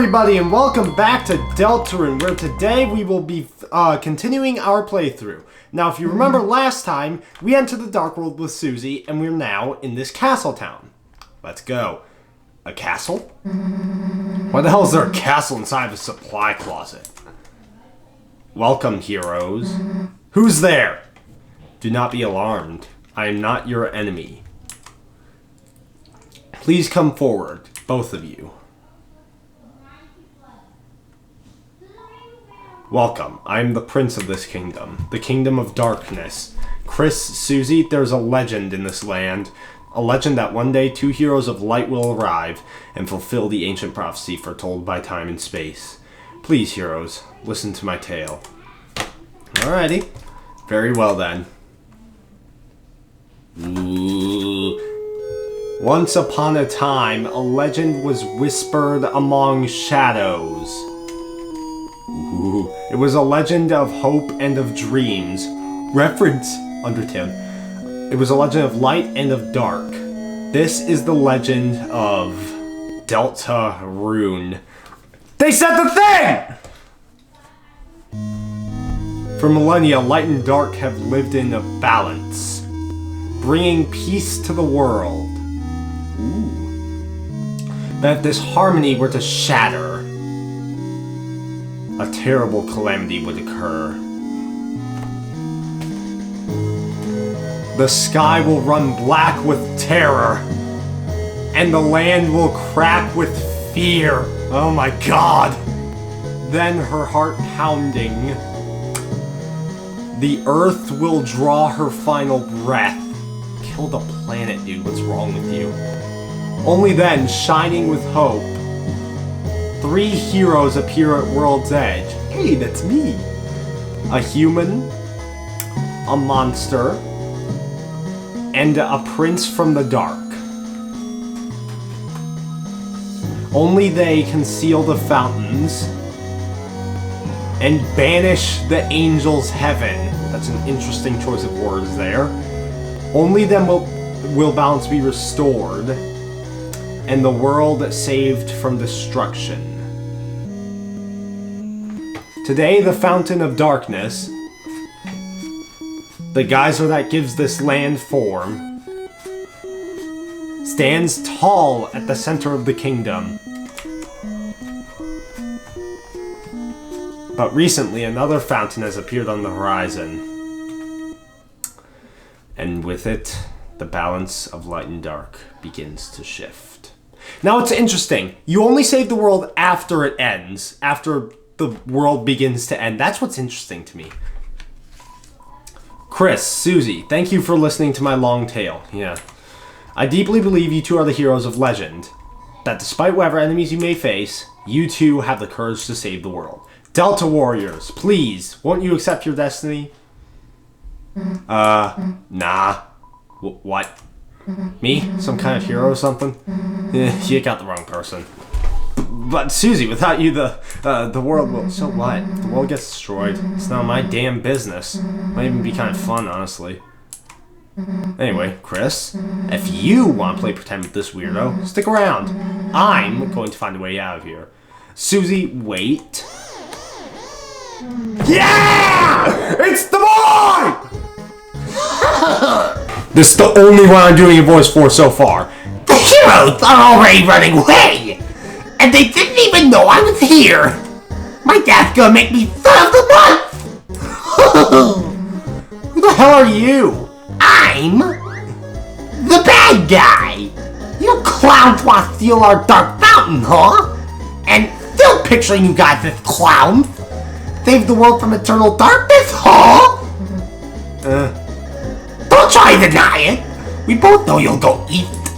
everybody, and welcome back to Deltarune, where today we will be continuing our playthrough. Now, if you remember last time, we entered the Dark World with Susie, and we're now in this castle town. Let's go. A castle? Why the hell is there a castle inside of a supply closet? Welcome, heroes. Who's there? Do not be alarmed. I am not your enemy. Please come forward, both of you. Welcome. I am the prince of this kingdom, the kingdom of darkness. Chris, Susie, there's a legend in this land. A legend that one day 2 heroes of light will arrive and fulfill the ancient prophecy foretold by time and space. Please, heroes, listen to my tale. Alrighty. Very well then. Ooh. Once upon a time, a legend was whispered among shadows. Ooh. It was a legend of hope and of dreams. Reference Undertale. It was a legend of light and of dark. This is the legend of Deltarune. They said the thing! For millennia, light and dark have lived in a balance, bringing peace to the world. Ooh. But if this harmony were to shatter, a terrible calamity would occur. The sky will run black with terror, and the land will crack with fear. Oh my god! Then her heart pounding, the earth will draw her final breath. Kill the planet, dude. What's wrong with you? Only then, shining with hope, 3 heroes appear at World's Edge. Hey, that's me! A human, a monster, and a prince from the dark. Only they can seal the fountains and banish the angels' heaven. That's an interesting choice of words there. Only then will balance be restored and the world saved from destruction. Today, the Fountain of Darkness, the geyser that gives this land form, stands tall at the center of the kingdom. But recently, another fountain has appeared on the horizon. And with it, the balance of light and dark begins to shift. Now, it's interesting. You only save the world after it ends, after the world begins to end. That's what's interesting to me. Chris, Susie, thank you for listening to my long tale. Yeah. I deeply believe you two are the heroes of legend. That despite whatever enemies you may face, you two have the courage to save the world. Delta Warriors, please, won't you accept your destiny? Nah. What? Me? Some kind of hero or something? You got the wrong person. But Susie, without you, the world will... So what? If the world gets destroyed, it's not my damn business. Might even be kind of fun, honestly. Anyway, Chris, if you want to play pretend with this weirdo, stick around. I'm going to find a way out of here. Susie, wait. Yeah! It's the boy! This is the only one I'm doing a voice for so far. The heroes are already running away! And they didn't even know I was here! My dad's gonna make me son of the month! Who the hell are you? I'm the bad guy! You clowns want to steal our dark fountain, huh? And still picturing you guys as clowns! Save the world from eternal darkness, huh? Don't try to deny it! We both know you'll go east.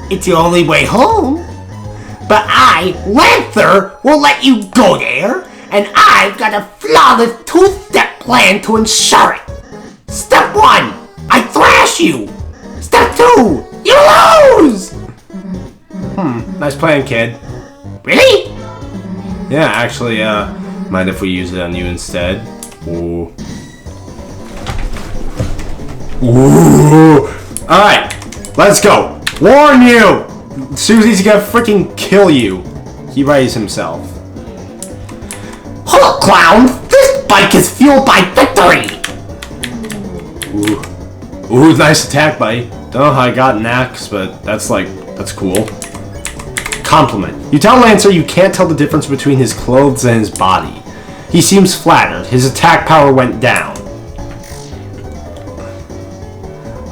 It's your only way home. But I, Lancer, will let you go there, and I've got a flawless 2-step plan to ensure it. Step 1, I thrash you. Step 2, you lose! Nice plan, kid. Really? Yeah, actually, mind if we use it on you instead? Ooh. Ooh! Alright, let's go. Warn you! Susie's gonna freaking kill you. He raised himself. Hold up, clown! This bike is fueled by victory! Ooh, nice attack, buddy. Don't know how I got an axe, but that's cool. Compliment. You tell Lancer you can't tell the difference between his clothes and his body. He seems flattered. His attack power went down.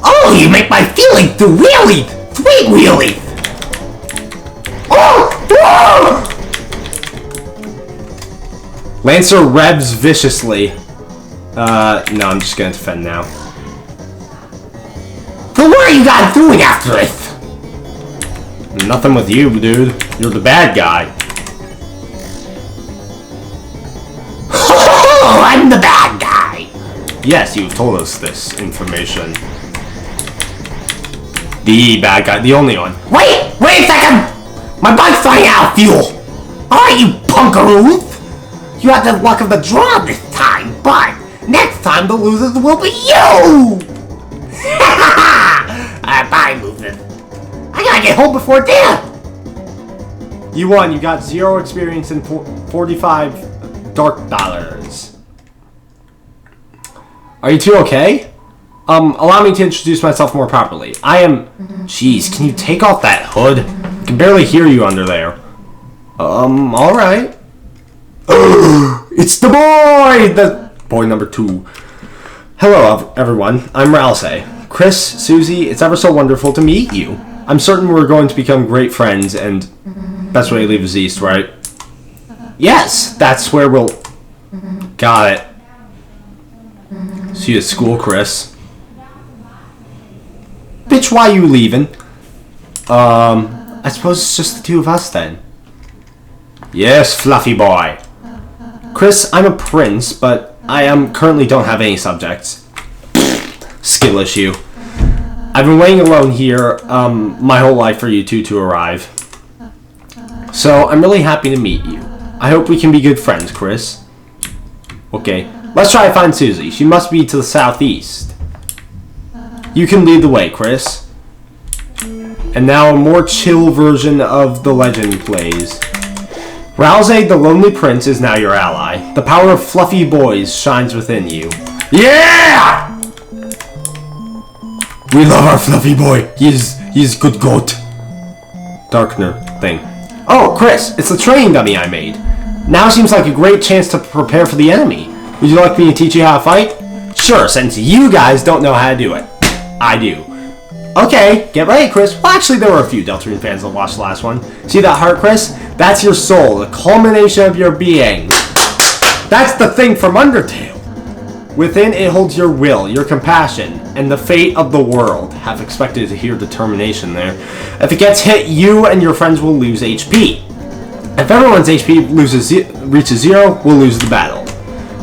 Oh, you make my feeling through wheelie! Sweet wheelie! Oh! Oh! Lancer revs viciously. No, I'm just gonna defend now. So what are you guys doing after this? Nothing with you, dude. You're the bad guy. Oh, I'm the bad guy! Yes, you've told us this information. The bad guy, the only one. Wait a second! My bike's running out of fuel! Alright, you punkaroos! You had the luck of the draw this time, but next time the losers will be you! Bye, losers. I gotta get home before dinner! You won. You got 0 experience and 45 dark dollars. Are you two okay? Allow me to introduce myself more properly. I am... Jeez, can you take off that hood? I can barely hear you under there. Alright. It's the boy! The boy number 2. Hello, everyone. I'm Ralsei. Chris, Susie, it's ever so wonderful to meet you. I'm certain we're going to become great friends, and best way to leave is east, right? Yes, that's where we'll... Got it. See you at school, Chris. Bitch, why you leaving? I suppose it's just the two of us then. Yes, fluffy boy. Chris, I'm a prince, but I currently don't have any subjects. Skill issue. I've been waiting alone here my whole life for you two to arrive. So, I'm really happy to meet you. I hope we can be good friends, Chris. Okay, let's try to find Susie. She must be to the southeast. You can lead the way, Chris. And now a more chill version of the legend plays. Ralsei, the Lonely Prince, is now your ally. The power of fluffy boys shines within you. Yeah! We love our fluffy boy. He's good goat. Darkener thing. Oh, Chris, it's the training dummy I made. Now seems like a great chance to prepare for the enemy. Would you like me to teach you how to fight? Sure, since you guys don't know how to do it. I do. Okay, get ready, Chris. Well, actually, there were a few Deltarune fans that watched the last one. See that heart, Chris? That's your soul, the culmination of your being. That's the thing from Undertale. Within it holds your will, your compassion, and the fate of the world. Half expected to hear determination there. If it gets hit, you and your friends will lose HP. If everyone's HP reaches 0, we'll lose the battle.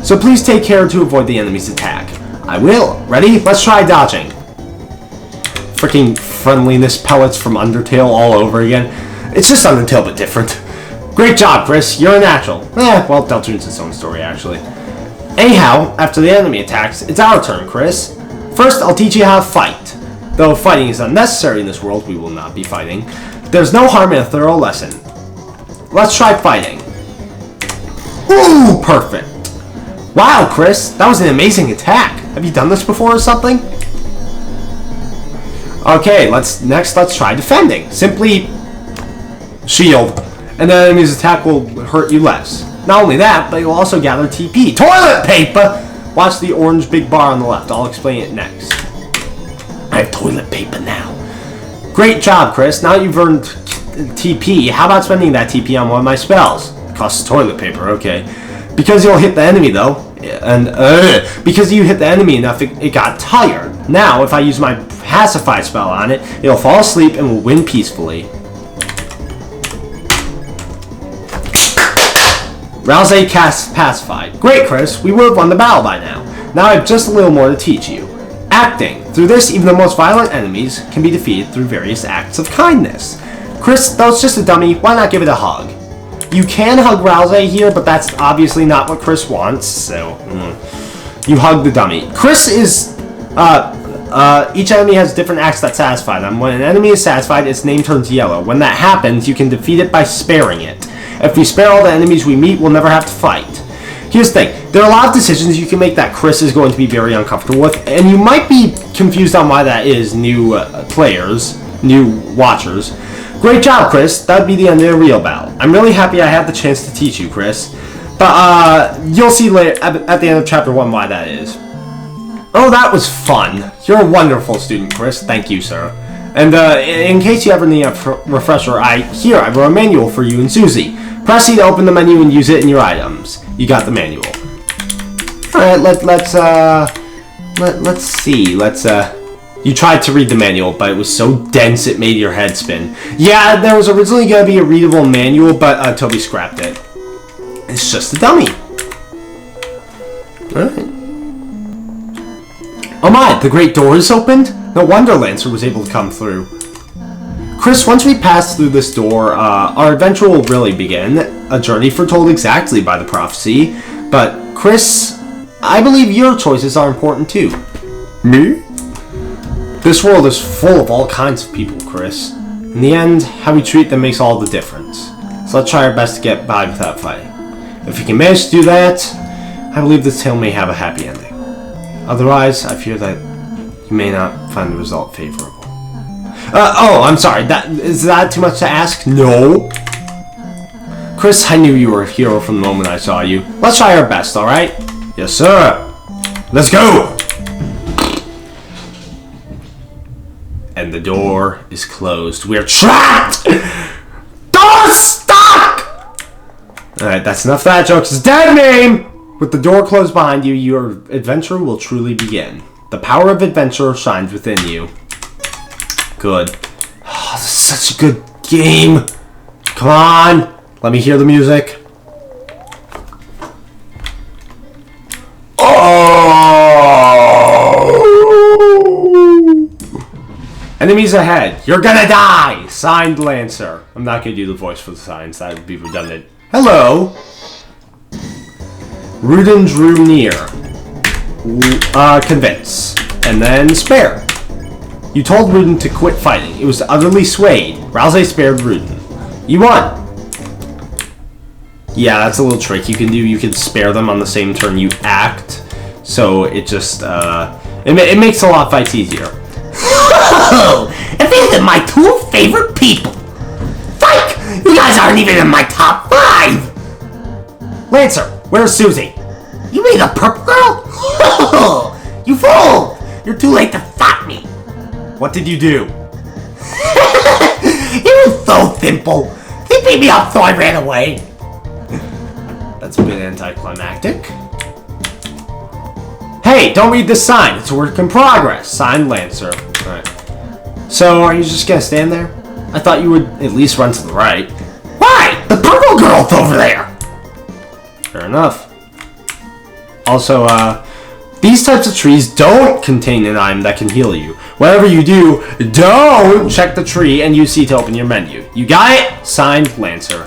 So please take care to avoid the enemy's attack. I will. Ready? Let's try dodging. Freaking friendliness pellets from Undertale all over again. It's just Undertale but different. Great job, Chris. You're a natural. Well, Deltarune's its own story, actually. Anyhow, after the enemy attacks, it's our turn, Chris. First, I'll teach you how to fight. Though fighting is unnecessary in this world, we will not be fighting. There's no harm in a thorough lesson. Let's try fighting. Ooh, perfect. Wow, Chris, that was an amazing attack. Have you done this before or something? Okay, let's try defending. Simply shield, and the enemy's attack will hurt you less. Not only that, but you'll also gather TP. Toilet paper! Watch the orange big bar on the left. I'll explain it next. I have toilet paper now. Great job, Chris. Now you've earned TP. How about spending that TP on one of my spells? It costs toilet paper, okay. Because you'll hit the enemy, though. And, because you hit the enemy enough, it got tired. Now, if I use my pacify spell on it, it'll fall asleep and will win peacefully. Ralsei casts Pacified. Great, Chris. We would have won the battle by now. Now I have just a little more to teach you. Acting. Through this, even the most violent enemies can be defeated through various acts of kindness. Chris, that was just a dummy. Why not give it a hug? You can hug Ralsei here, but that's obviously not what Chris wants, so... You hug the dummy. Chris is... each enemy has different acts that satisfy them. When an enemy is satisfied, its name turns yellow. When that happens, you can defeat it by sparing it. If we spare all the enemies we meet, we'll never have to fight. Here's the thing. There are a lot of decisions you can make that Chris is going to be very uncomfortable with, and you might be confused on why that is, new players, new watchers. Great job, Chris. That would be the end of the real battle. I'm really happy I had the chance to teach you, Chris. But you'll see later at the end of Chapter 1 why that is. Oh, that was fun. You're a wonderful student, Chris. Thank you, sir. And in case you ever need a refresher, I have a manual for you and Susie. Press C to open the menu and use it in your items. You got the manual. All right, let's see. You tried to read the manual, but it was so dense it made your head spin. Yeah, there was originally going to be a readable manual, but Toby scrapped it. It's just a dummy. All right. Oh my, the great door is opened? No wonder Lancer was able to come through. Chris, once we pass through this door, our adventure will really begin. A journey foretold exactly by the prophecy. But, Chris, I believe your choices are important too. Me? This world is full of all kinds of people, Chris. In the end, how we treat them makes all the difference. So let's try our best to get by without fighting. If we can manage to do that, I believe this tale may have a happy ending. Otherwise, I fear that you may not find the result favorable. Oh, I'm sorry. Is that too much to ask? No. Chris, I knew you were a hero from the moment I saw you. Let's try our best, alright? Yes, sir. Let's go! And the door is closed. We're trapped! Door's stuck! Alright, that's enough of that, jokes. It's dead name! With the door closed behind you, your adventure will truly begin. The power of adventure shines within you. Good. Oh, this is such a good game. Come on. Let me hear the music. Enemies ahead. You're gonna die! Signed, Lancer. I'm not gonna do the voice for the signs. That would be redundant. Hello. Rudin drew near. Convince. And then spare. You told Rudin to quit fighting. It was utterly swayed. Rouse spared Rudin. You won. Yeah, that's a little trick you can do. You can spare them on the same turn you act. So it just, it makes a lot of fights easier. If these are my two favorite people. Fike! You guys aren't even in my top 5! Lancer, where's Susie? You mean the purple girl? You fool! You're too late to stop me. What did you do? It was so simple. They beat me up so I ran away. That's a bit anticlimactic. Hey, don't read this sign. It's a work in progress. Signed, Lancer. Alright. So, are you just gonna stand there? I thought you would at least run to the right. Why? The purple girl's over there. Fair enough. Also, these types of trees don't contain an item that can heal you. Whatever you do, don't check the tree and use C to open your menu. You got it? Signed, Lancer.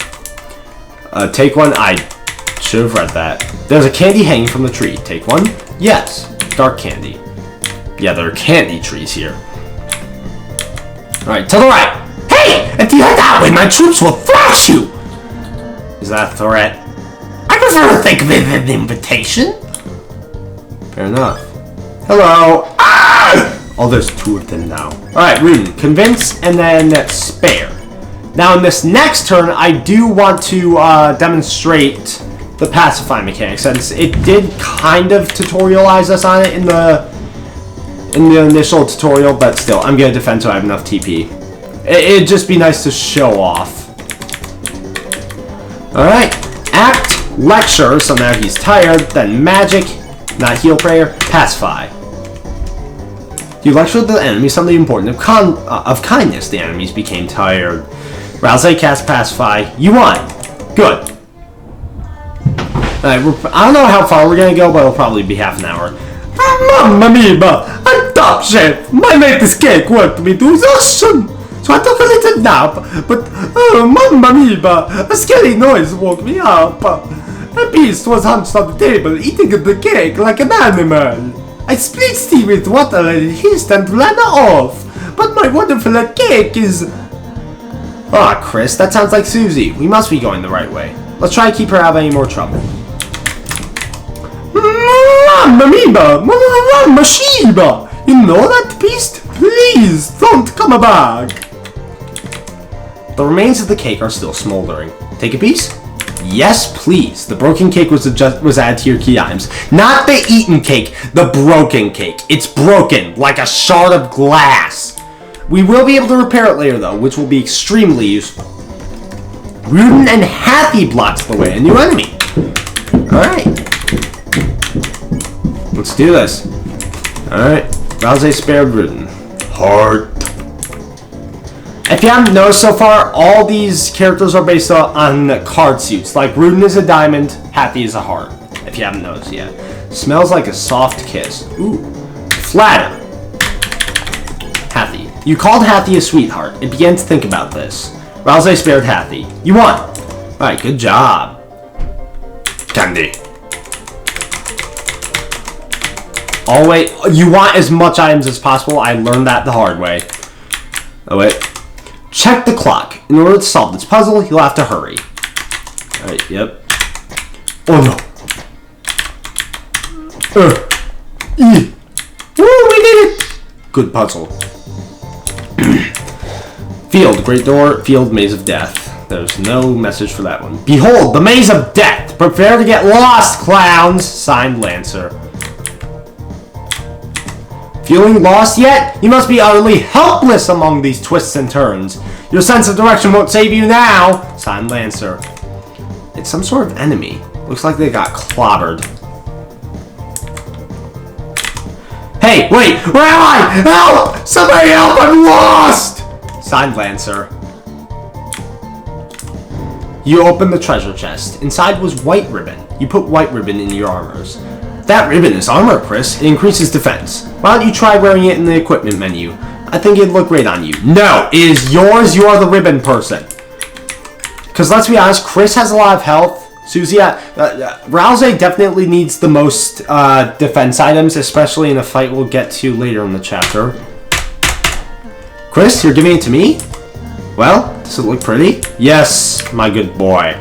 Take one. I should have read that. There's a candy hanging from the tree. Take one. Yes. Dark candy. Yeah, there are candy trees here. Alright, to the right. Hey! If you head that way, my troops will flash you! Is that a threat? I prefer to think of it as an invitation. Fair enough. Hello. Ah! Oh, there's 2 of them now. Alright, Rudin. Convince and then spare. Now, in this next turn, I do want to demonstrate the pacify mechanic, since it did kind of tutorialize us on it in the initial tutorial, but still, I'm going to defend so I have enough TP. It'd just be nice to show off. Alright. Act, lecture, so now he's tired, then magic, not heal prayer, pacify. You lectured the enemy something important of kindness. The enemies became tired. Rouse cast pacify. You won. Good. Alright, I don't know how far we're gonna go, but it'll probably be half an hour. Mamma mia! I'm top chef! My latest cake worked me to exhaustion! So I took a little nap, but mamma mia! A scary noise woke me up. A beast was hunched on the table, eating the cake like an animal. I split tea with water and hissed and ran off. But my wonderful cake is... Ah, Chris, that sounds like Susie. We must be going the right way. Let's try to keep her out of any more trouble. Mamiba, Mashiba. You know that beast? Please don't come back. The remains of the cake are still smoldering. Take a piece? Yes, please. The broken cake was added to your key items. Not the eaten cake, the broken cake. It's broken, like a shard of glass. We will be able to repair it later, though, which will be extremely useful. Rudin and Happy blocks the way. A new enemy. Alright. Let's do this. Alright. Rouse spared Rudin. Heart. If you haven't noticed so far, all these characters are based on card suits. Like, Rudin is a diamond, Happy is a heart. If you haven't noticed yet. Smells like a soft kiss. Ooh. Flatter. Happy. You called Happy a sweetheart. It began to think about this. Rouse spared Happy. You won. Alright, good job. Candy. Always, you want as much items as possible. I learned that the hard way. Oh, wait. Check the clock. In order to solve this puzzle, you'll have to hurry. Alright, yep. Oh, no. Woo, we did it! Good puzzle. Field, great door, field, maze of death. There's no message for that one. Behold, the maze of death! Prepare to get lost, clowns! Signed, Lancer. Feeling lost yet? You must be utterly helpless among these twists and turns. Your sense of direction won't save you now! Signed, Lancer. It's some sort of enemy. Looks like they got clobbered. Hey, wait! Where am I? Help! Somebody help! I'm lost! Signed, Lancer. You opened the treasure chest. Inside was white ribbon. You put white ribbon in your armors. That ribbon is armor, Chris. It increases defense. Why don't you try wearing it in the equipment menu? I think it'd look great on you. No, it is yours. You are the ribbon person. Because let's be honest, Chris has a lot of health. Susie, Rouse definitely needs the most defense items, especially in a fight we'll get to later in the chapter. Chris, you're giving it to me? Well, does it look pretty? Yes, my good boy.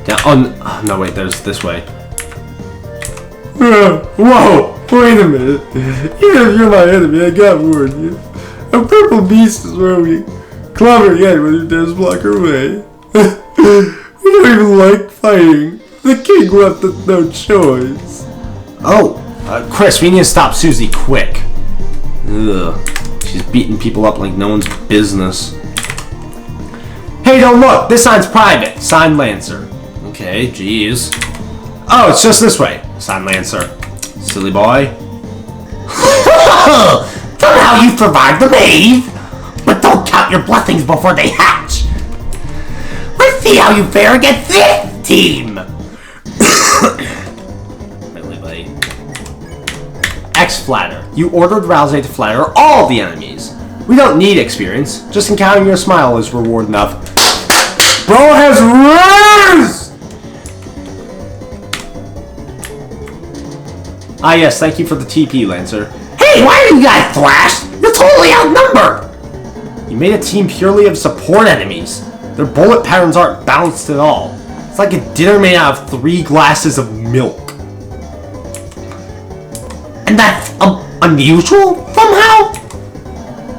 Yeah, oh, no, wait, there's this way. Whoa, wait a minute. Even if you're my enemy, I gotta warn you. A purple beast is where we clobber again when you dare block her way. We don't even like fighting. The king left us no choice. Oh, Chris, we need to stop Susie quick. Ugh. She's beating people up like no one's business. Hey, don't look! This sign's private. Signed, Lancer. Okay, jeez. Oh, it's just this way. Signed, Lancer. Silly boy. Somehow you survived the maze! But don't count your blessings before they hatch! Let's see how you fare against this team! Really, buddy. X-Flatter. You ordered Rouse to flatter all the enemies. We don't need experience. Just encountering your smile is reward enough. Bro has raised! Ah yes, thank you for the TP, Lancer. Hey, why are you guys thrashed? You're totally outnumbered! You made a team purely of support enemies. Their bullet patterns aren't balanced at all. It's like a dinner made out of 3 glasses of milk. And that's unusual, somehow?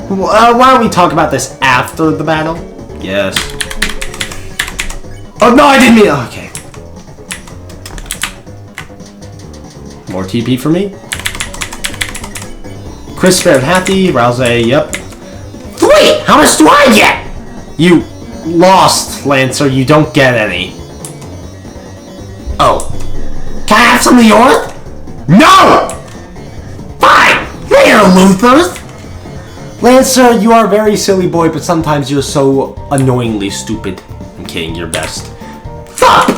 Why don't we talk about this after the battle? Yes. Oh, no, I didn't mean... Okay. More TP for me. Chris spared Happy. Rouse, yep. 3! How much do I get? You lost, Lancer. You don't get any. Oh. Can I have some of yours? No! Fine! Later, losers! Lancer, you are a very silly boy, but sometimes you're so annoyingly stupid. I'm kidding, you're best. Stop!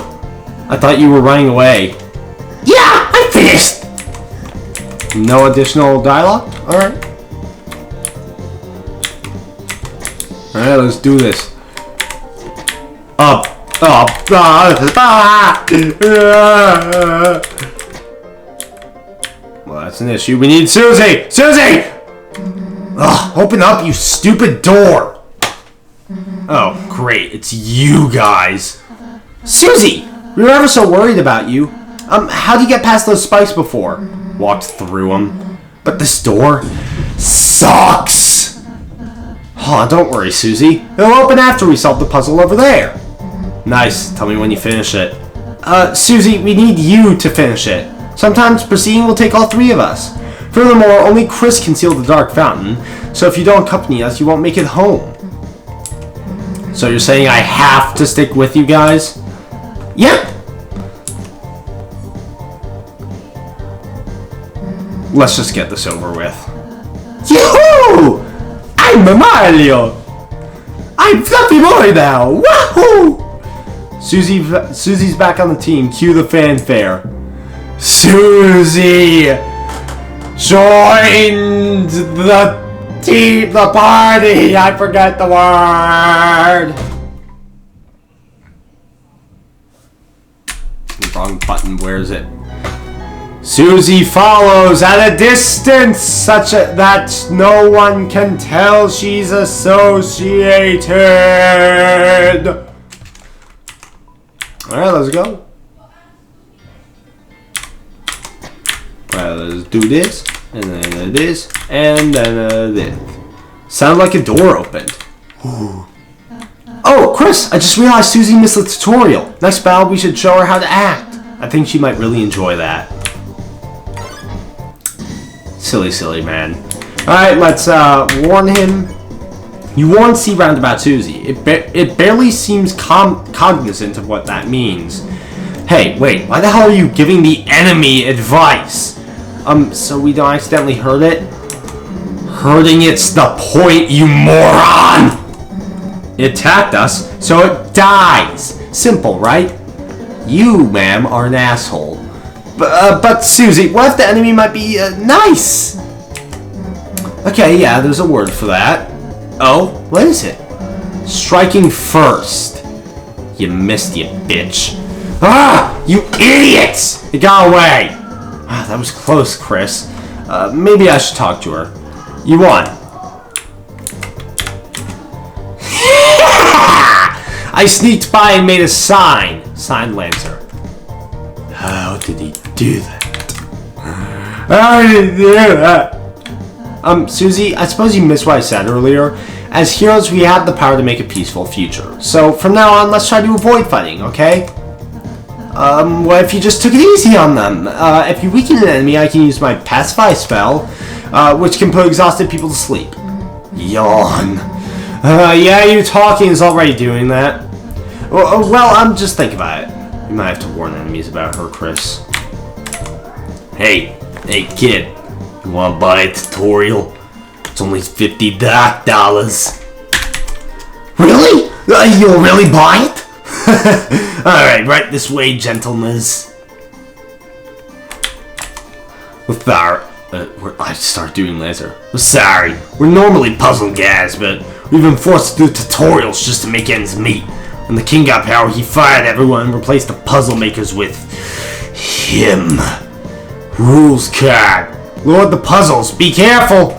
I thought you were running away. Yeah, I'm finished! No additional dialogue? Alright. Alright, let's do this. Up, up, Well, that's an issue. We need Susie! Susie! Ugh, open up, you stupid door! Oh, great. It's you guys. Susie! We were ever so worried about you. How'd you get past those spikes before? Walked through them. But this door sucks! Oh, don't worry, Susie. It'll open after we solve the puzzle over there. Nice. Tell me when you finish it. Susie, we need you to finish it. Sometimes proceeding will take all three of us. Furthermore, only Chris can seal the dark fountain, so if you don't accompany us, you won't make it home. So you're saying I have to stick with you guys? Yep. Let's just get this over with. Yoo-hoo! I'm Mario! I'm Fluffy Boy now! Wahoo! Susie's back on the team. Cue the fanfare. Susie joined the party. I forgot the word. Wrong button. Where is it? Susie follows at a distance, such that no one can tell she's associated. Alright, let's go. Let's do this, and then this, and then this. Sound like a door opened. Ooh. Oh, Chris, I just realized Susie missed the tutorial. Next battle, we should show her how to act. I think she might really enjoy that. Silly man. Alright, let's warn him. You warned C roundabout Susie. It barely seems cognizant of what that means. Hey, wait, why the hell are you giving the enemy advice? So we don't accidentally hurt it? Hurting it's the point, you moron! It attacked us, so it dies. Simple, right? You, ma'am, are an asshole. But Susie, what if the enemy might be nice? Okay, yeah, there's a word for that. Oh, what is it? Striking first. You missed, you bitch. Ah, you idiots! It got away. Ah, that was close, Chris. Maybe I should talk to her. You won. I sneaked by and made a sign. Signed Lancer. How did he do that? How did he do that? Susie, I suppose you missed what I said earlier. As heroes, we have the power to make a peaceful future. So, from now on, let's try to avoid fighting, okay? What if you just took it easy on them? If you weaken an enemy, I can use my Pacify spell, which can put exhausted people to sleep. Yawn. Yeah, you talking is already doing that. Well, just think about it. You might have to warn enemies about her, Chris. Hey, kid. You wanna buy a tutorial? It's only $50. Really? You'll really buy it? Alright, right this way, gentlemen. I start doing laser. We're sorry. We're normally puzzle guys, but we've been forced to do tutorials just to make ends meet. When the king got power, he fired everyone and replaced the puzzle makers with him. Rules card. Lord the puzzles, be careful!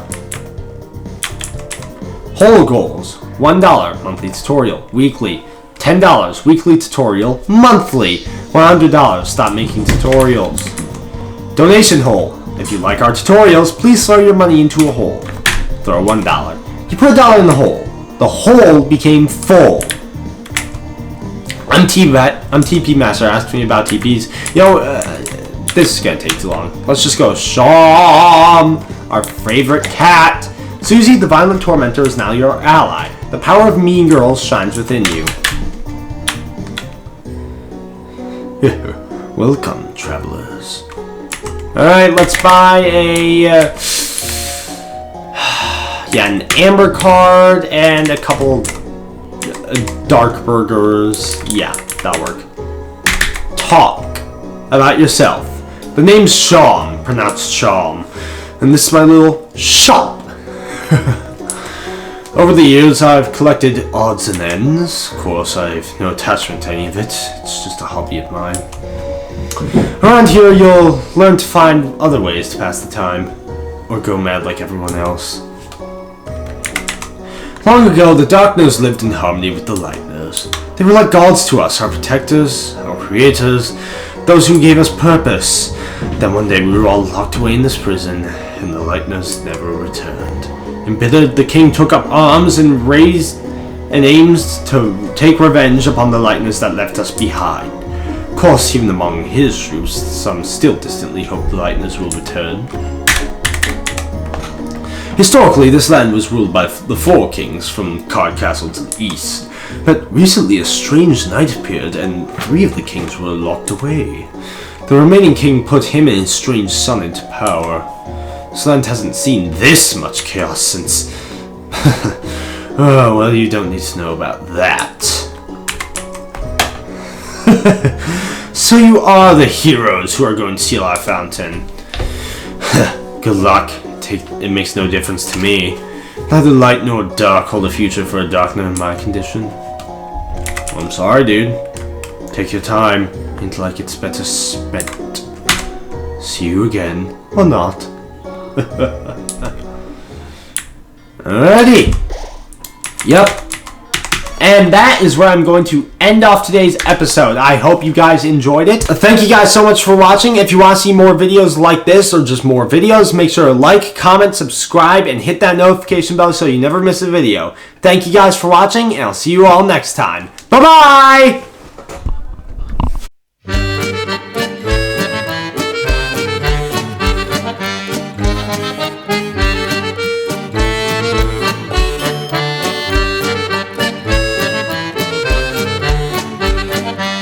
Whole goals. $1 monthly tutorial, weekly. $10 weekly tutorial, monthly. $100 stop making tutorials. Donation hole. If you like our tutorials, please throw your money into a hole. Throw $1. You put $1 in the hole. The hole became full. I'm TP Master. Asked me about TPs. This is gonna take too long. Let's just go. Sham, our favorite cat. Susie, the violent tormentor, is now your ally. The power of mean girls shines within you. Welcome, travelers. Alright, let's buy an amber card and a couple dark burgers. Yeah, that'll work. Talk about yourself. The name's Sham, pronounced Sham. And this is my little shop. Over the years, I've collected odds and ends. Of course, I've no attachment to any of it. It's just a hobby of mine. Around here, you'll learn to find other ways to pass the time. Or go mad like everyone else. Long ago, the Darkness lived in harmony with the Lightness. They were like gods to us, our protectors, our creators. those who gave us purpose. Then one day we were all locked away in this prison, and the Lightners never returned. Embittered, the king took up arms and aims to take revenge upon the Lightners that left us behind. Of course, even among his troops, some still distantly hope the Lightners will return. Historically, this land was ruled by the four kings from Card Castle to the east, but recently a strange night appeared and 3 of the kings were locked away. The remaining king put him and his strange son into power. This land hasn't seen this much chaos since... Oh, well, you don't need to know about that. So you are the heroes who are going to seal our fountain. Good luck. It makes no difference to me. Neither light nor dark hold a future for a darkner in my condition. I'm sorry, dude. Take your time until like it's better spent. See you again, or not. Alrighty. Yep. And that is where I'm going to end off today's episode. I hope you guys enjoyed it. Thank you guys so much for watching. If you want to see more videos like this or just more videos, make sure to like, comment, subscribe, and hit that notification bell so you never miss a video. Thank you guys for watching, and I'll see you all next time. Bye-bye!